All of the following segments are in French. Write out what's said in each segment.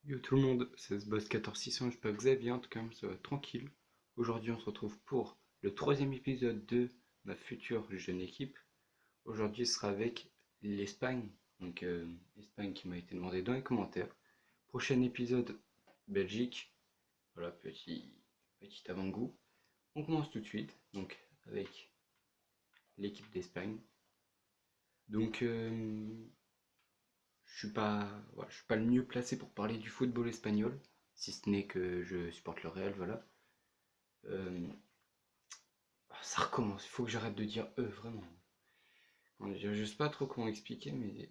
Yo tout le monde, c'est ce boss 14600, j'espère que vous allez bien, en tout cas ça va tranquille. Aujourd'hui on se retrouve pour le troisième épisode de ma future jeune équipe. Aujourd'hui ce sera avec l'Espagne, donc Espagne qui m'a été demandé dans les commentaires. Prochain épisode, Belgique, voilà petit avant-goût. On commence tout de suite, donc avec l'équipe d'Espagne. Donc je suis pas le mieux placé pour parler du football espagnol, si ce n'est que je supporte le Real, voilà. Euh, Ça recommence, il faut que j'arrête de dire eux, vraiment. Je sais pas trop comment expliquer, mais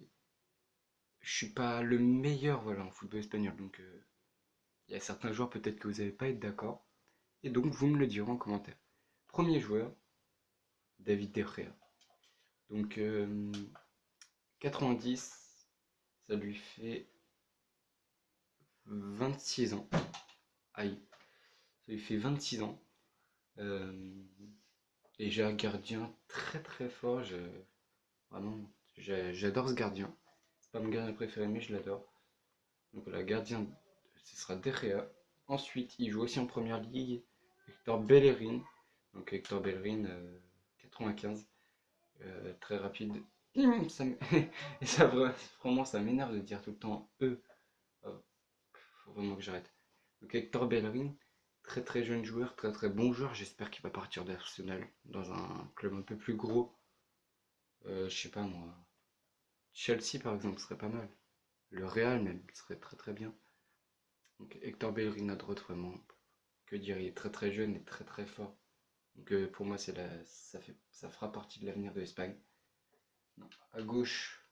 je suis pas le meilleur voilà, en football espagnol. Donc il y a certains joueurs peut-être que vous n'allez pas être d'accord. Et donc vous me le direz en commentaire. Premier joueur, David De Gea. Donc 90, ça lui fait 26 ans. Aïe, ça lui fait 26 ans. Euh, et j'ai un gardien très très fort. Vraiment, j'adore ce gardien. C'est pas mon gardien préféré, mais je l'adore. Donc la gardien, ce sera De Gea. Ensuite, il joue aussi en première ligue. Hector Bellerin. Donc Hector Bellerin, 95. Très rapide. Ça, et ça, vraiment, ça m'énerve de dire tout le temps eux. Oh, faut vraiment que j'arrête. Donc Hector Bellerin, très très jeune joueur, très très bon joueur. J'espère qu'il va partir d'Arsenal dans un club un peu plus gros. Je sais pas moi. Chelsea par exemple serait pas mal. Le Real même serait très très bien. Donc Hector Bellerin à droite vraiment, que dire, il est très très jeune et très très fort. Donc pour moi ça fera partie de l'avenir de l'Espagne. À gauche,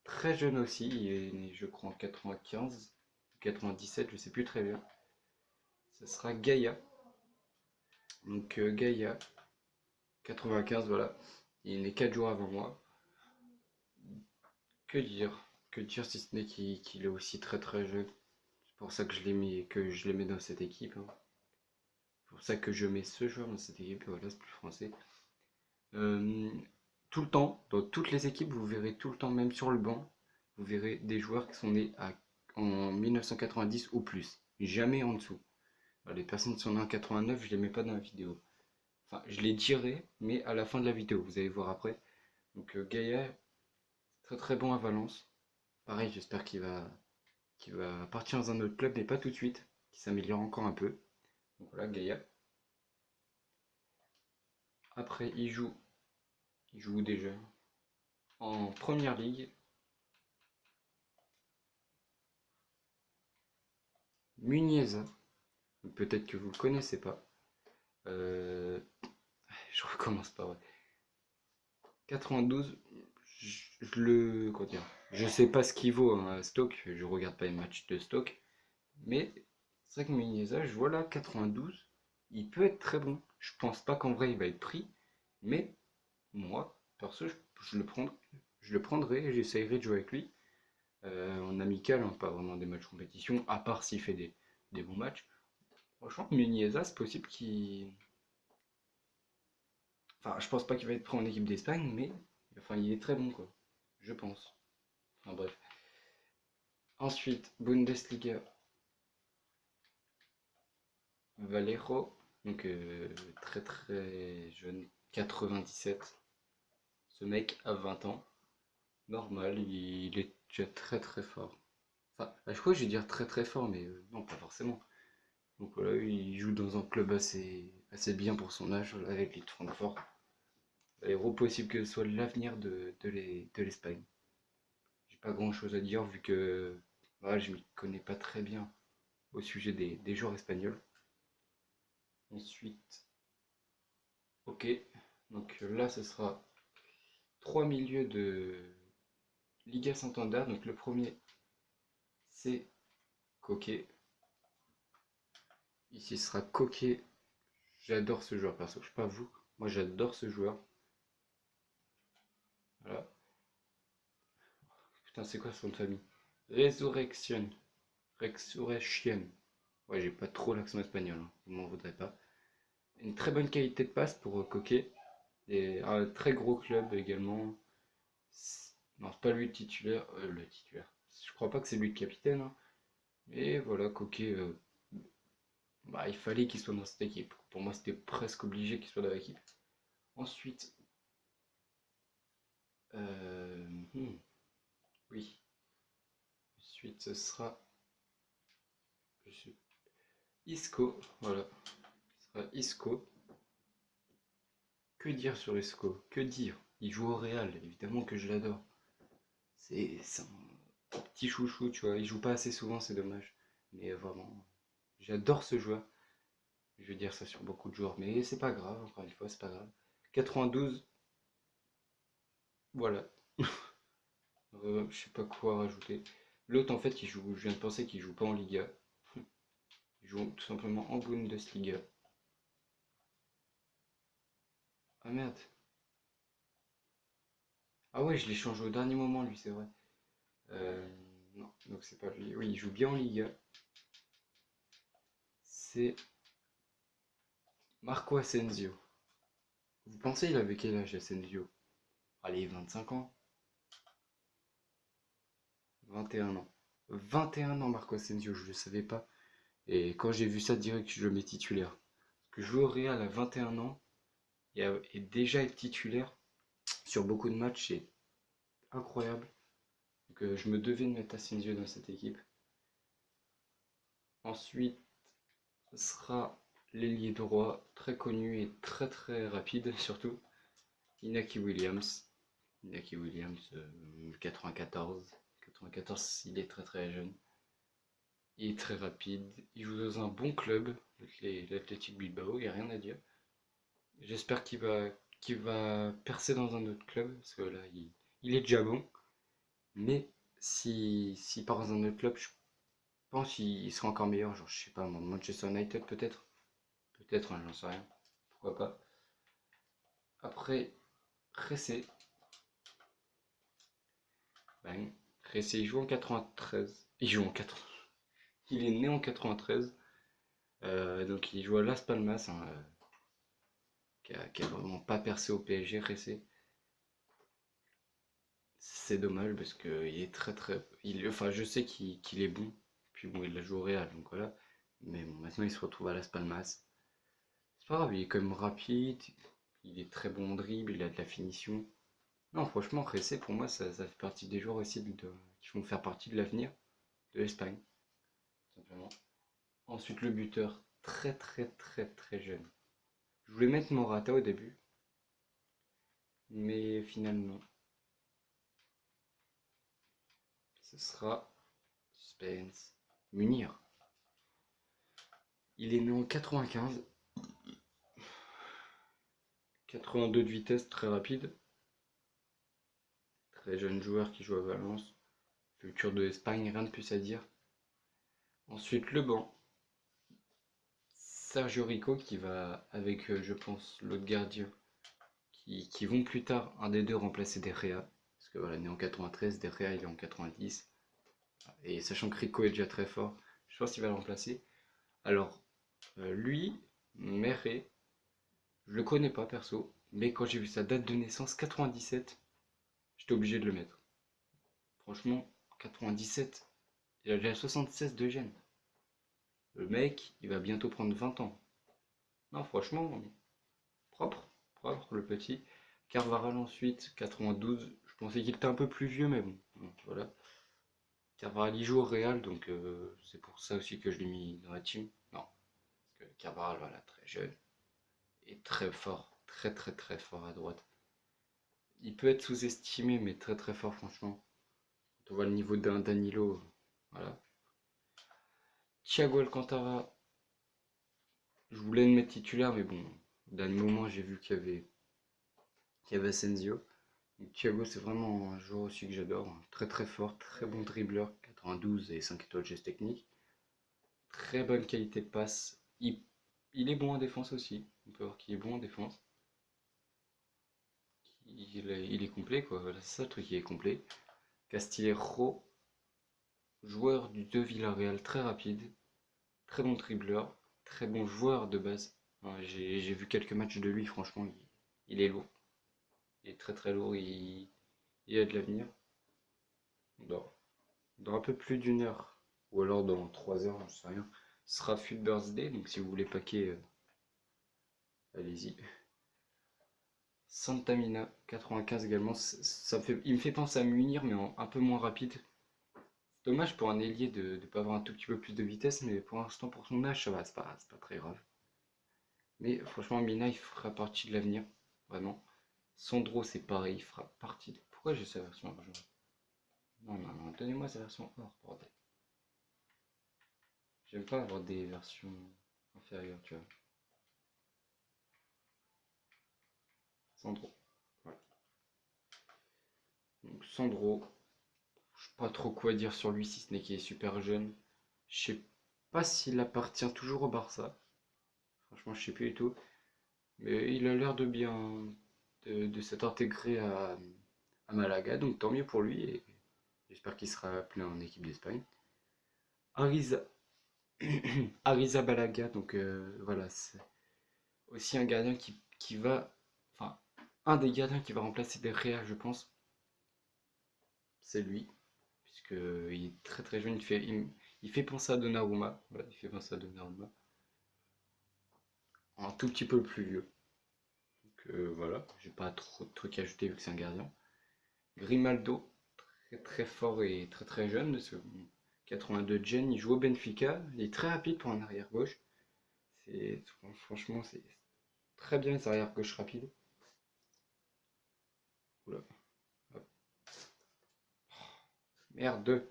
très jeune aussi, il est né je crois en 95, 97, je sais plus très bien. Ce sera Gaïa. Donc Gaïa, 95 voilà. Il est né 4 jours avant moi. Que dire? Que dire si ce n'est qu'il est aussi très très jeune. C'est pour ça que je l'ai mis, dans cette équipe, hein. C'est pour ça que je mets ce joueur dans cette équipe, voilà, c'est plus français. Euh, Tout le temps, dans toutes les équipes, vous verrez tout le temps, même sur le banc, vous verrez des joueurs qui sont nés en 1990 ou plus. Jamais en dessous. Alors, les personnes qui sont nées en 89, je les mets pas dans la vidéo. Enfin, je les dirai, mais à la fin de la vidéo, vous allez voir après. Donc Gaïa, très très bon à Valence. Pareil, j'espère qu'il va partir dans un autre club, mais pas tout de suite, qu'il s'améliore encore un peu. Donc voilà, Gaïa. Après, il joue où déjà? En première ligue, Muniesa. Peut-être que vous le connaissez pas. Euh, je recommence pas, ouais. 92, comment dire, je sais pas ce qu'il vaut hein, à Stoke, je regarde pas les matchs de Stoke, mais c'est vrai que Muniesa, je vois là 92, il peut être très bon. Je pense pas qu'en vrai il va être pris, mais moi, perso, je le prends, je le prendrai et j'essayerai de jouer avec lui en amical, hein, pas vraiment des matchs compétition, à part s'il fait des bons matchs. Franchement, Muniesa, c'est possible qu'il. Enfin, je pense pas qu'il va être pris en équipe d'Espagne, mais enfin, il est très bon, quoi. Je pense. Enfin, bref. Ensuite, Bundesliga, Valero. Donc, très très jeune. 97. Ce mec a 20 ans. Normal, il est déjà très très fort. Enfin, je crois que je vais dire très très fort, mais non, pas forcément. Donc voilà, il joue dans un club assez bien pour son âge, avec les de Francfort. Valero, possible que ce soit l'avenir de l'Espagne. J'ai pas grand chose à dire vu que voilà, je m'y connais pas très bien au sujet des joueurs espagnols. Ensuite, ok, donc là ce sera trois milieux de Liga Santander. Donc le premier c'est Coquet. Ici ce sera Coquet. J'adore ce joueur perso, je sais pas vous, moi j'adore ce joueur. Voilà. Putain, c'est quoi son nom de famille? Resurrection. Resurrection. Ouais, j'ai pas trop l'accent espagnol, hein. Vous m'en voudrez pas. Une très bonne qualité de passe pour Coquet. Et un très gros club également. Non, c'est pas lui le titulaire. Le titulaire. Je crois pas que c'est lui le capitaine, hein. Mais voilà, Coquet, bah, il fallait qu'il soit dans cette équipe. Pour moi, c'était presque obligé qu'il soit dans l'équipe. Ensuite, hmm, oui. Ensuite, ce sera Isco. Voilà, ce sera Isco. Que dire sur Isco? Que dire? Il joue au Real, évidemment que je l'adore. C'est un petit chouchou, tu vois. Il joue pas assez souvent, c'est dommage. Mais vraiment, j'adore ce joueur. Je vais dire ça sur beaucoup de joueurs, mais c'est pas grave, encore une fois, c'est pas grave. 92, voilà. Je sais pas quoi rajouter. L'autre, en fait, il joue, je viens de penser qu'il joue pas en Liga. Il joue tout simplement en Bundesliga. Ah merde. Ah ouais, je l'ai changé au dernier moment, lui, c'est vrai. Euh, non, donc c'est pas lui. Oui, il joue bien en Liga. C'est Marco Asensio. Vous pensez il avait quel âge Asensio? Allez, 25 ans. 21 ans. 21 ans Marco Asensio, je le savais pas. Et quand j'ai vu ça direct, je le mets titulaire. Parce que jouer au Real à 21 ans et déjà être titulaire sur beaucoup de matchs, c'est incroyable. Donc je me devais de mettre Asensio dans cette équipe. Ensuite, ce sera l'ailier droit, très connu et très très rapide surtout, Inaki Williams. Inaki Williams, 94. 94, il est très très jeune. Il est très rapide. Il joue dans un bon club, l'Athletic Bilbao, il n'y a rien à dire. J'espère qu'il va percer dans un autre club, parce que là, il est déjà bon. Mais si part dans un autre club, je pense qu'il sera encore meilleur. Genre, je sais pas, Manchester United peut-être. Peut-être, hein, j'en sais rien. Pourquoi pas. Après, Ressé. Ben, Ressé, il joue en 93. Il joue en 80. Il est né en 93. Donc il joue à Las Palmas, hein, qui a vraiment pas percé au PSG, Ressé. C'est dommage parce qu'il est très très. Enfin, je sais qu'il est bon. Puis bon, il a joué au Real, donc voilà. Mais bon, maintenant il se retrouve à Las Palmas. C'est pas grave, il est quand même rapide. Il est très bon en dribble, il a de la finition. Non, franchement, Ressé, pour moi, ça fait partie des joueurs aussi qui vont faire partie de l'avenir de l'Espagne, simplement. Ensuite, le buteur, très très très très jeune. Je voulais mettre Morata au début, mais finalement, ce sera suspense. Munir. Il est né en 95, 82 de vitesse, très rapide. Très jeune joueur qui joue à Valence. Futur de l'Espagne, rien de plus à dire. Ensuite, le banc. Sergio Rico qui va, avec, je pense, l'autre gardien, qui vont plus tard, un des deux, remplacer De Gea. Parce que voilà, né en 93, De Gea il est en 90. Et sachant que Rico est déjà très fort, je pense qu'il va le remplacer. Alors, lui, Meré, je le connais pas perso, mais quand j'ai vu sa date de naissance, 97, j'étais obligé de le mettre. Franchement, 97, il a déjà 76 de gènes. Le mec, il va bientôt prendre 20 ans. Non, franchement, propre, propre le petit. Carvaral ensuite, 92. Je pensais qu'il était un peu plus vieux, mais bon, voilà. Carvaral, il joue au Real, donc c'est pour ça aussi que je l'ai mis dans la team. Non, parce que Carvaral, voilà, très jeune et très fort, très très très fort à droite. Il peut être sous-estimé, mais très très fort, franchement. Quand on voit le niveau d'un Danilo, voilà. Thiago Alcantara, je voulais le mettre titulaire, mais bon, au dernier moment, j'ai vu qu'il y avait Asensio. Donc, Thiago, c'est vraiment un joueur aussi que j'adore. Très très fort, très bon dribbleur, 92 et 5 étoiles geste technique. Très bonne qualité de passe. Il est bon en défense aussi. On peut voir qu'il est bon en défense. Il est complet, quoi. Voilà, c'est ça le truc, il est complet. Castillejo, joueur de Villarreal, très rapide, très bon dribbleur, très bon joueur de base. Ouais, j'ai vu quelques matchs de lui, franchement, il est lourd. Il est très très lourd, il a de l'avenir. Non. dans un peu plus d'une heure, ou alors dans 3 heures, je sais rien, ce sera Fut Birthday, donc si vous voulez paquer, allez-y. Santamina 95 également, il me fait penser à Munir, mais un peu moins rapide. Dommage pour un ailier de ne pas avoir un tout petit peu plus de vitesse, mais pour l'instant, pour son âge, ça va, c'est pas très grave. Mais franchement, Mina, il fera partie de l'avenir, vraiment. Sandro, c'est pareil, il fera partie de... Pourquoi j'ai sa version argent? Non, non, non, donnez-moi sa version or, bordel. J'aime pas avoir des versions inférieures, tu vois. Sandro, voilà. Donc Sandro, je sais pas trop quoi dire sur lui, si ce n'est qu'il est super jeune. Je sais pas s'il appartient toujours au Barça. Franchement, je sais plus du tout. Mais il a l'air de bien de s'être intégré à Malaga, donc tant mieux pour lui et j'espère qu'il sera appelé en équipe d'Espagne. Ariza, Arrizabalaga, donc voilà, c'est aussi un gardien qui va, enfin, un des gardiens qui va remplacer De Gea, je pense, c'est lui, puisque il est très très jeune, il fait penser à Donnarumma, voilà, il fait penser à Donnarumma, un tout petit peu plus vieux. Donc voilà, j'ai pas trop de trucs à ajouter vu que c'est un gardien. Grimaldo, très très fort et très très jeune, parce que 82 de Gen, il joue au Benfica, il est très rapide pour un arrière gauche. C'est franchement c'est très bien les arrières gauche rapides. Oula, hop. Merde.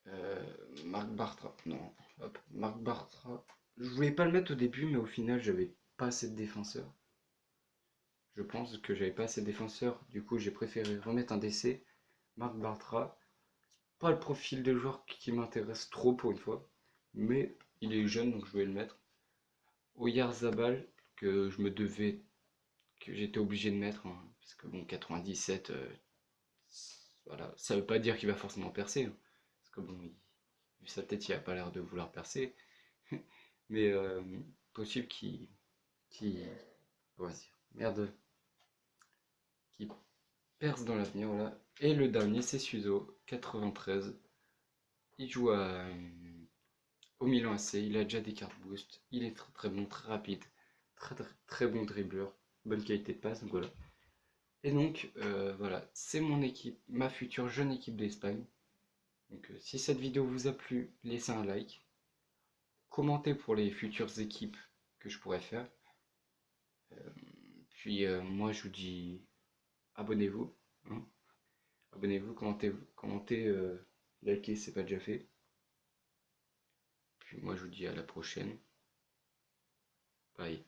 Euh, Marc Bartra, non, hop, Marc Bartra. Je voulais pas le mettre au début, mais au final j'avais pas assez de défenseurs. Je pense que j'avais pas assez de défenseurs, du coup j'ai préféré remettre un DC. Marc Bartra, pas le profil de joueur qui m'intéresse trop pour une fois, mais il est jeune donc je vais le mettre. Oyarzabal, que je me devais, que j'étais obligé de mettre, hein, parce que bon, 97, voilà, ça veut pas dire qu'il va forcément percer, hein, parce que bon, vu sa tête, il a pas l'air de vouloir percer, mais possible qu'il, vas-y, merde, qu'il perce dans l'avenir, voilà. Et le dernier, c'est Suzo, 93, il joue au Milan AC, il a déjà des cartes boost, il est très très bon, très rapide, très très, très bon dribbleur, bonne qualité de passe, donc voilà. Et donc voilà, c'est mon équipe, ma future jeune équipe d'Espagne. Donc si cette vidéo vous a plu, laissez un like, commentez pour les futures équipes que je pourrais faire. Puis moi je vous dis abonnez-vous, hein. Abonnez-vous, commentez, likez si c'est pas déjà fait. Puis moi je vous dis à la prochaine. Bye.